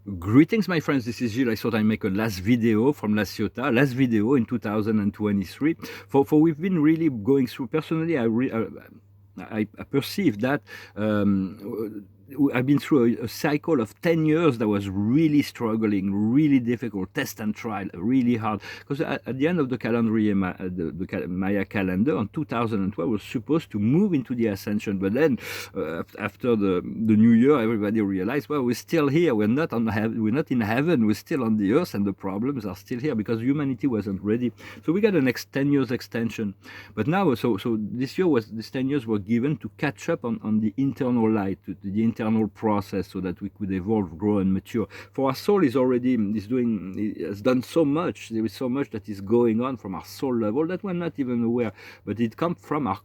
Greetings, my friends. This is Gilles. I thought I'd make a last video from La Ciotat, last video in 2023. For we've been really going through. Personally, I perceive that I've been through a cycle of 10 years that was really struggling, really difficult, test and trial, really hard. Because at the end of the calendar year, the Maya calendar on 2012 was supposed to move into the ascension. But then after the new year, everybody realized, well, we're still here. We're not we're not in heaven. We're still on the earth, and the problems are still here because humanity wasn't ready. So we got a next 10 years extension. But now, so these 10 years were given to catch up on the internal light, to the internal process, so that we could evolve, grow, and mature. For our soul has done so much. There is so much that is going on from our soul level that we're not even aware. But it comes from our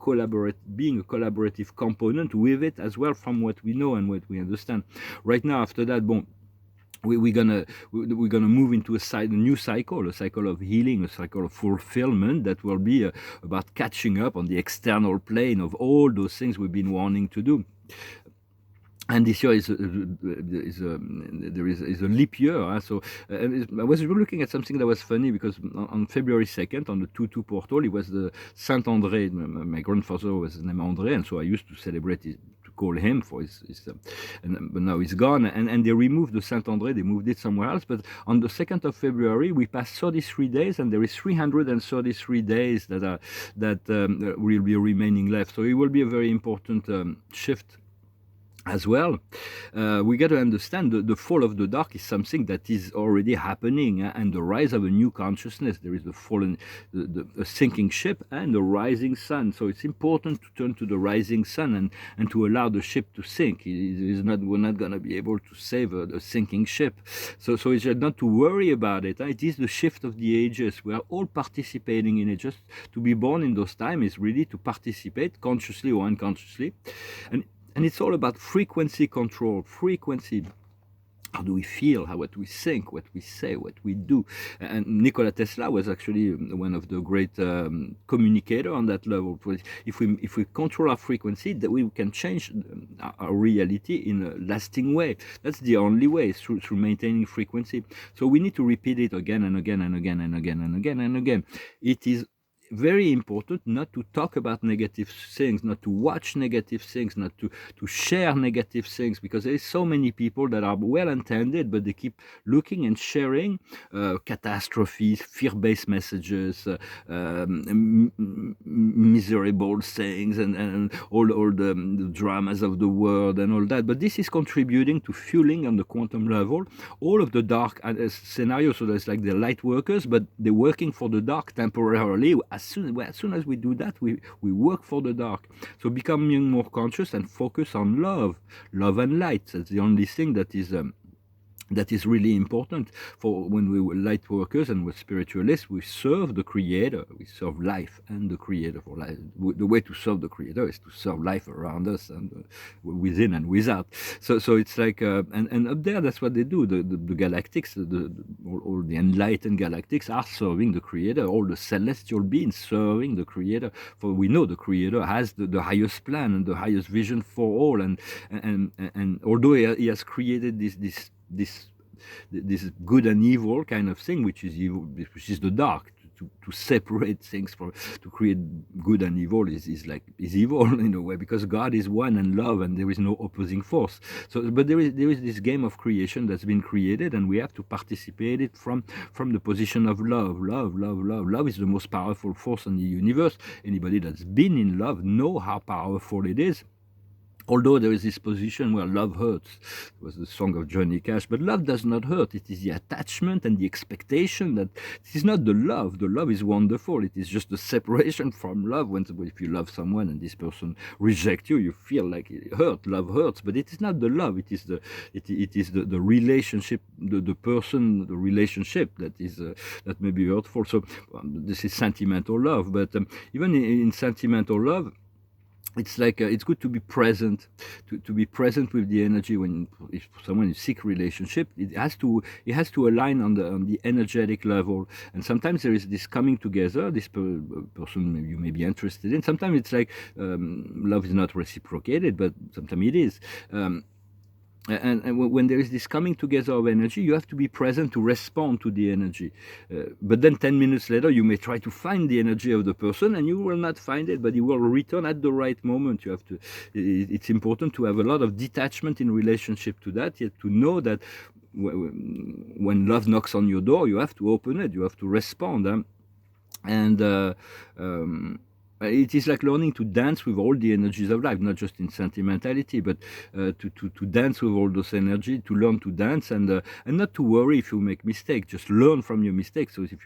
being a collaborative component with it as well, from what we know and what we understand. Right now, after that, we're gonna move into a new cycle, a cycle of healing, a cycle of fulfillment that will be about catching up on the external plane of all those things we've been wanting to do. And this year is a leap year. So I was looking at something that was funny, because on February 2nd, on the 2-2 portal, it was the Saint André. My grandfather was named André, and so I used to celebrate to call him for but now he's gone. And they removed the Saint André, they moved it somewhere else. But on the 2nd of February, we passed 33 days, and there is 333 days that will be remaining left. So it will be a very important shift as well. We got to understand the fall of the dark is something that is already happening, and the rise of a new consciousness. There is the fallen, a sinking ship and the rising sun. So it's important to turn to the rising sun and to allow the ship to sink. We're not going to be able to save a sinking ship. So it's just not to worry about it. It is the shift of the ages. We are all participating in it. Just to be born in those times is really to participate, consciously or unconsciously. And it's all about frequency control, frequency. How do we feel? What we think, what we say, what we do. And Nikola Tesla was actually one of the great communicators on that level. If we control our frequency, that we can change our reality in a lasting way. That's the only way, through maintaining frequency. So we need to repeat it again and again and again and again and again and again. It is very important not to talk about negative things, not to watch negative things, not to share negative things, because there is so many people that are well intended, but they keep looking and sharing catastrophes, fear-based messages, miserable things, and all the dramas of the world and all that. But this is contributing to fueling on the quantum level all of the dark scenarios. So there's like the light workers, but they're working for the dark temporarily. As soon as we do that, we work for the dark. So becoming more conscious and focus on love and light. That's the only thing that is really important. For when we were light workers and we're spiritualists, we serve the Creator, we serve life and the Creator. For life, the way to serve the Creator is to serve life around us and within and without. So it's like and up there, that's what they do. The galactics, all the enlightened galactics are serving the Creator. All the celestial beings serving the Creator. For we know the Creator has the highest plan and the highest vision for all. And although he has created this good and evil kind of thing, which is evil, which is the dark, to separate things, to create good and evil is evil in a way, because God is one and love, and there is no opposing force. So, but there is this game of creation that's been created, and we have to participate it from the position of love. Love is the most powerful force in the universe. Anybody that's been in love know how powerful it is. Although there is this position where love hurts. It was the song of Johnny Cash. But love does not hurt. It is the attachment and the expectation that it is not the love. The love is wonderful. It is just the separation from love. If you love someone and this person rejects you, you feel like it hurts. Love hurts. But it is not the love. It is the relationship, the person, the relationship that may be hurtful. So this is sentimental love. But even in sentimental love, it's like it's good to be present, to be present with the energy. If someone is sick relationship, it has to align on the energetic level. And sometimes there is this coming together. This person you may be interested in. Sometimes it's like love is not reciprocated, but sometimes it is. And when there is this coming together of energy, you have to be present to respond to the energy. But then 10 minutes later, you may try to find the energy of the person and you will not find it, but it will return at the right moment. You have to, it's important to have a lot of detachment in relationship to that, yet to know that when love knocks on your door, you have to open it, you have to respond. And um, it is like learning to dance with all the energies of life, not just in sentimentality, but to dance with all those energy, to learn to dance, and not to worry if you make mistakes. Just learn from your mistakes. So if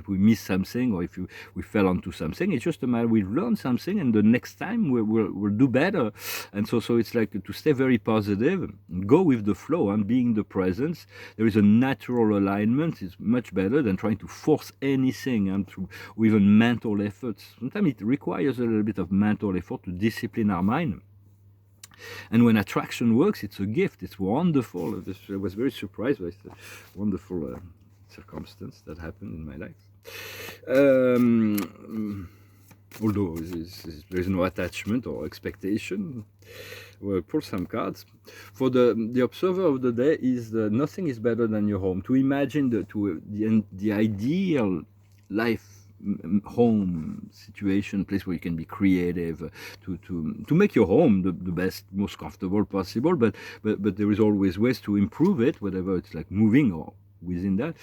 we miss something, or if we fell onto something, it's just a matter we've learned something, and the next time we'll do better. And so it's like to stay very positive, go with the flow, and being the presence. There is a natural alignment. It's much better than trying to force anything and through even mental efforts. Sometimes it requires a little bit of mental effort to discipline our mind. And when attraction works, it's a gift. It's wonderful. I was very surprised by the wonderful circumstance that happened in my life. Although there's no attachment or expectation. We'll pull some cards. For the observer of the day is nothing is better than your home. To imagine the ideal life, home situation, place where you can be creative, to make your home the best, most comfortable possible. But there is always ways to improve it, whether it's like moving or within that.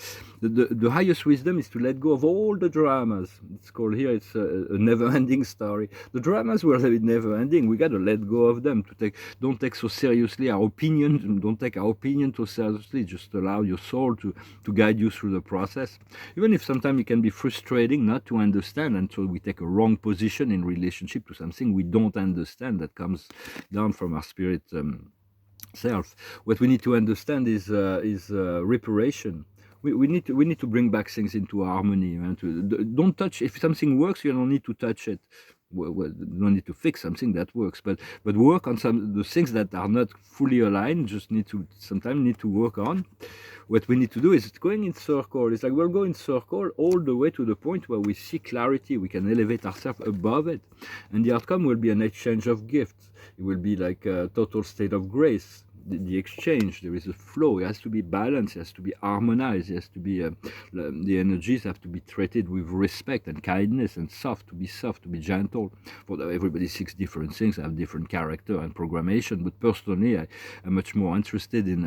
The highest wisdom is to let go of all the dramas. It's called here, it's a never-ending story. The dramas were never-ending. We got to let go of them. Don't take so seriously our opinion. Don't take our opinion so seriously. Just allow your soul to guide you through the process. Even if sometimes it can be frustrating not to understand, and so we take a wrong position in relationship to something we don't understand that comes down from our spirit self. What we need to understand is reparation. We need to bring back things into harmony. And don't touch. If something works, you don't need to touch it. You don't need to fix something that works, but work on the things that are not fully aligned. Just sometimes need to work on. What we need to do is going in circle. It's like we'll go in circle all the way to the point where we see clarity. We can elevate ourselves above it, and the outcome will be an exchange of gifts. It will be like a total state of grace. The exchange, there is a flow. It has to be balanced. It has to be harmonized. It has to be the energies have to be treated with respect and kindness and soft. To be gentle. For everybody seeks different things, have different character and programmation. But personally, I'm much more interested in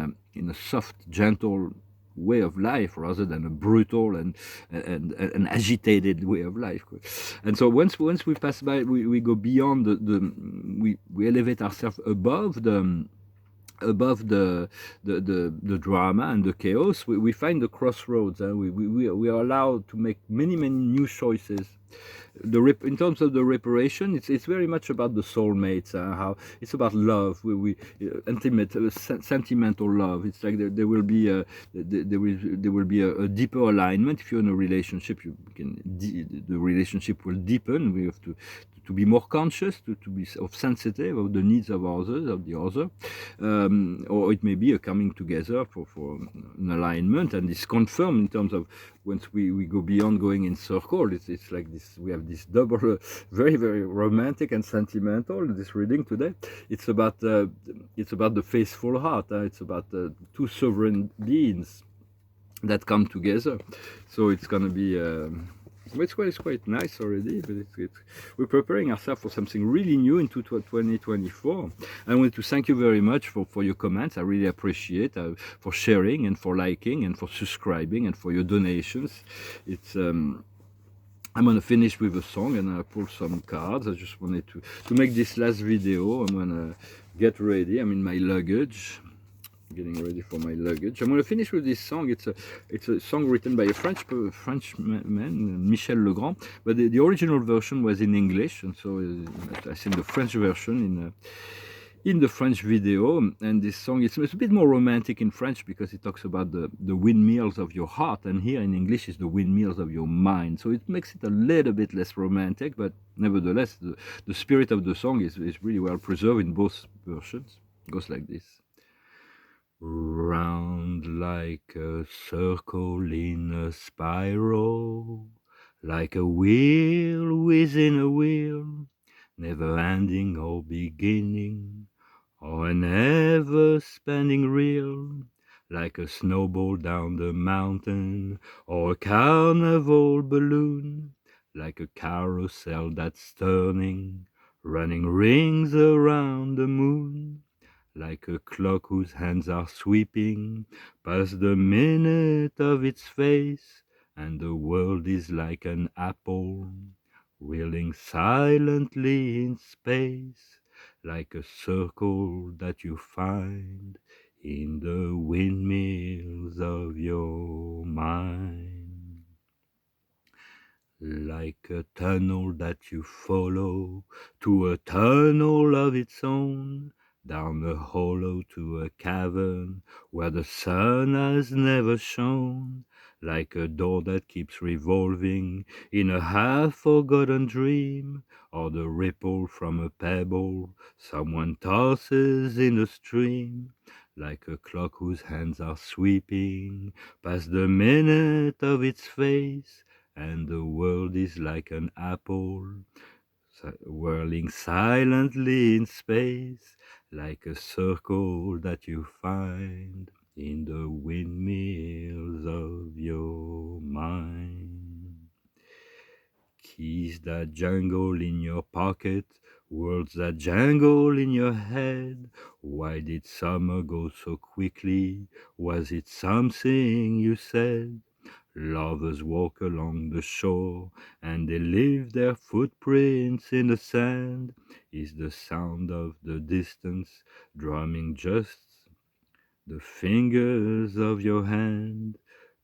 a soft, gentle way of life rather than a brutal and an agitated way of life. And so once we pass by, we go beyond we elevate ourselves above the drama and the chaos. We find the crossroads, and we are allowed to make many new choices. In terms of the reparation, it's very much about the soulmates. How it's about love. Intimate, sentimental love. It's like there will be a deeper alignment. If you're in a relationship, the relationship will deepen. We have to be more conscious, to be sensitive of the needs of others, of the other, or it may be a coming together for an alignment, and it's confirmed in terms of once we go beyond going in circle. It's like this. We have this double, very romantic and sentimental. This reading today, it's about the faithful heart. It's about two sovereign beings that come together. So it's gonna be. It's quite nice already, but we're preparing ourselves for something really new into 2024. I want to thank you very much for your comments. I really appreciate for sharing and for liking and for subscribing and for your donations. I'm going to finish with a song and I'll pull some cards. I just wanted to make this last video. I'm going to get ready. I'm in my luggage. Getting ready for my luggage. I'm going to finish with this song. It's a song written by a Frenchman, Michel Legrand, but the original version was in English, and so I think the French version in the French video. And this song it's a bit more romantic in French because it talks about the windmills of your heart, and here in English is the windmills of your mind. So it makes it a little bit less romantic, but nevertheless the spirit of the song is really well preserved in both versions. It goes like this. Round like a circle in a spiral, like a wheel within a wheel, never ending or beginning, or an ever-spinning reel, like a snowball down the mountain, or a carnival balloon, like a carousel that's turning, running rings around the moon, like a clock whose hands are sweeping past the minute of its face, and the world is like an apple wheeling silently in space, like a circle that you find in the windmills of your mind, like a tunnel that you follow to a tunnel of its own, down a hollow to a cavern where the sun has never shone, like a door that keeps revolving in a half-forgotten dream, or the ripple from a pebble someone tosses in a stream, like a clock whose hands are sweeping past the minute of its face, and the world is like an apple whirling silently in space, like a circle that you find in the windmills of your mind. Keys that jangle in your pocket, words that jangle in your head. Why did summer go so quickly? Was it something you said? Lovers walk along the shore, and they leave their footprints in the sand. Is the sound of the distance drumming just the fingers of your hand?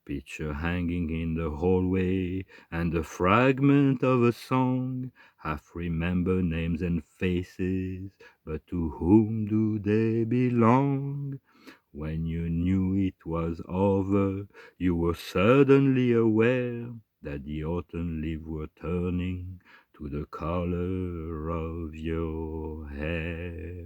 Picture hanging in the hallway, and a fragment of a song. Half remember names and faces, but to whom do they belong? When you knew it was over, you were suddenly aware that the autumn leaves were turning to the color of your hair.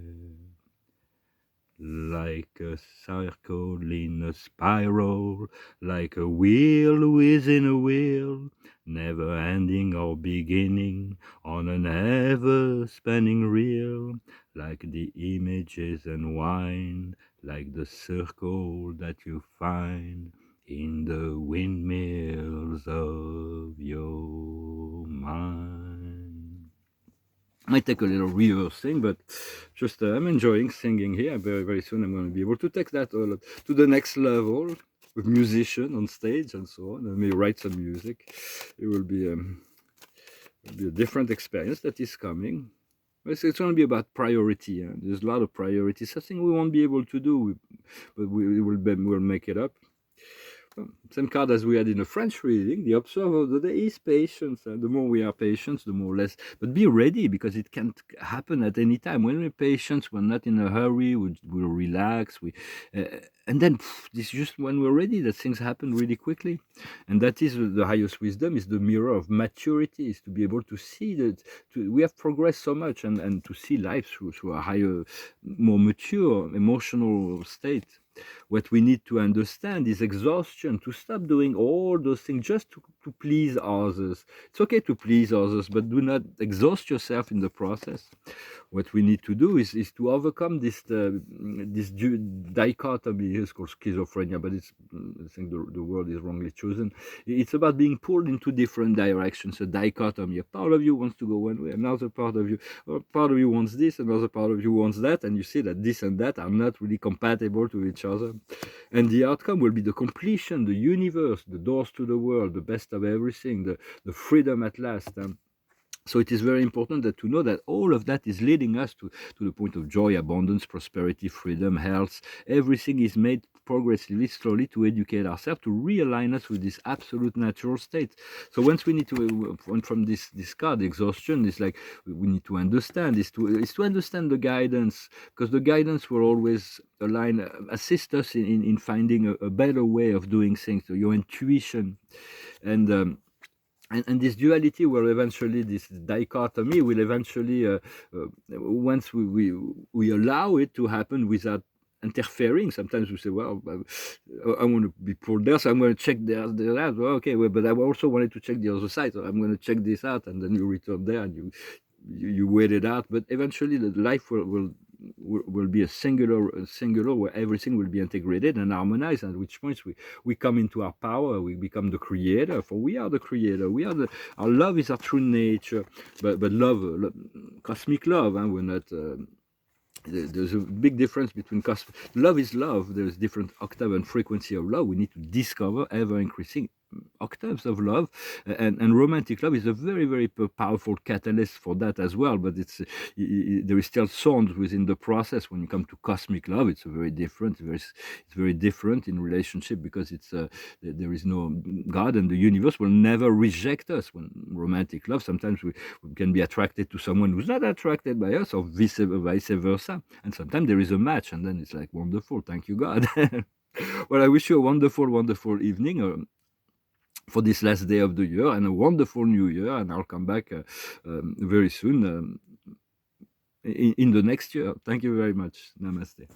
Like a circle in a spiral, like a wheel within a wheel, never ending or beginning on an ever spinning reel, like the images unwind, like the circle that you find in the windmills of your mind. Might take a little reversing, but just I'm enjoying singing here. Very, very soon I'm going to be able to take that to the next level with musician on stage and so on, and maybe write some music. It will be a different experience that is coming. It's going to be about priority. There's a lot of priorities. Something we won't be able to do, but we'll make it up. Same card as we had in the French reading. The observer of the day is patience. The more we are patient, the more less. But be ready, because it can happen at any time. When we're patient, we're not in a hurry. We'll relax. And then this is just when we're ready that things happen really quickly. And that is the highest wisdom. Is the mirror of maturity. Is to be able to see that we have progressed so much, and to see life through a higher, more mature emotional state. What we need to understand is exhaustion, to stop doing all those things just to please others. It's okay to please others, but do not exhaust yourself in the process. What we need to do is to overcome this dichotomy. It's called schizophrenia, but I think the word is wrongly chosen. It's about being pulled into different directions. A dichotomy. A part of you wants to go one way, another part of you wants this, another part of you wants that, and you see that this and that are not really compatible to each other. And the outcome will be the completion, the universe, the doors to the world, the best of everything, the freedom at last. So it is very important to know that all of that is leading us to the point of joy, abundance, prosperity, freedom, health. Everything is made progressively, slowly, to educate ourselves, to realign us with this absolute natural state. So once we need to, from this card, exhaustion, is like we need to understand, is to understand the guidance, because the guidance will always align, assist us in finding a better way of doing things. So your intuition and this duality will eventually, this dichotomy will eventually, once we allow it to happen without interfering. Sometimes we say, well, I want to be pulled there, so I'm going to check that. Well, okay, well, but I also wanted to check the other side, so I'm going to check this out, and then you return there and you wait it out. But eventually the life will will be a singular where everything will be integrated and harmonized. At which point we come into our power. We become the creator. For we are the creator. We are the our love is our true nature. But love, cosmic love. We're not. There's a big difference between love is love. There's different octave and frequency of love. We need to discover ever increasing octaves of love, and romantic love is a very very powerful catalyst for that as well. But there is still sound within the process. When you come to cosmic love, it's a very different. It's very different in relationship, because there is no God, and the universe will never reject us. When romantic love, sometimes we can be attracted to someone who's not attracted by us, or vice versa. And sometimes there is a match, and then it's like wonderful. Thank you, God. Well, I wish you a wonderful, wonderful evening. For this last day of the year, and a wonderful new year. And I'll come back very soon in the next year. Thank you very much. Namaste.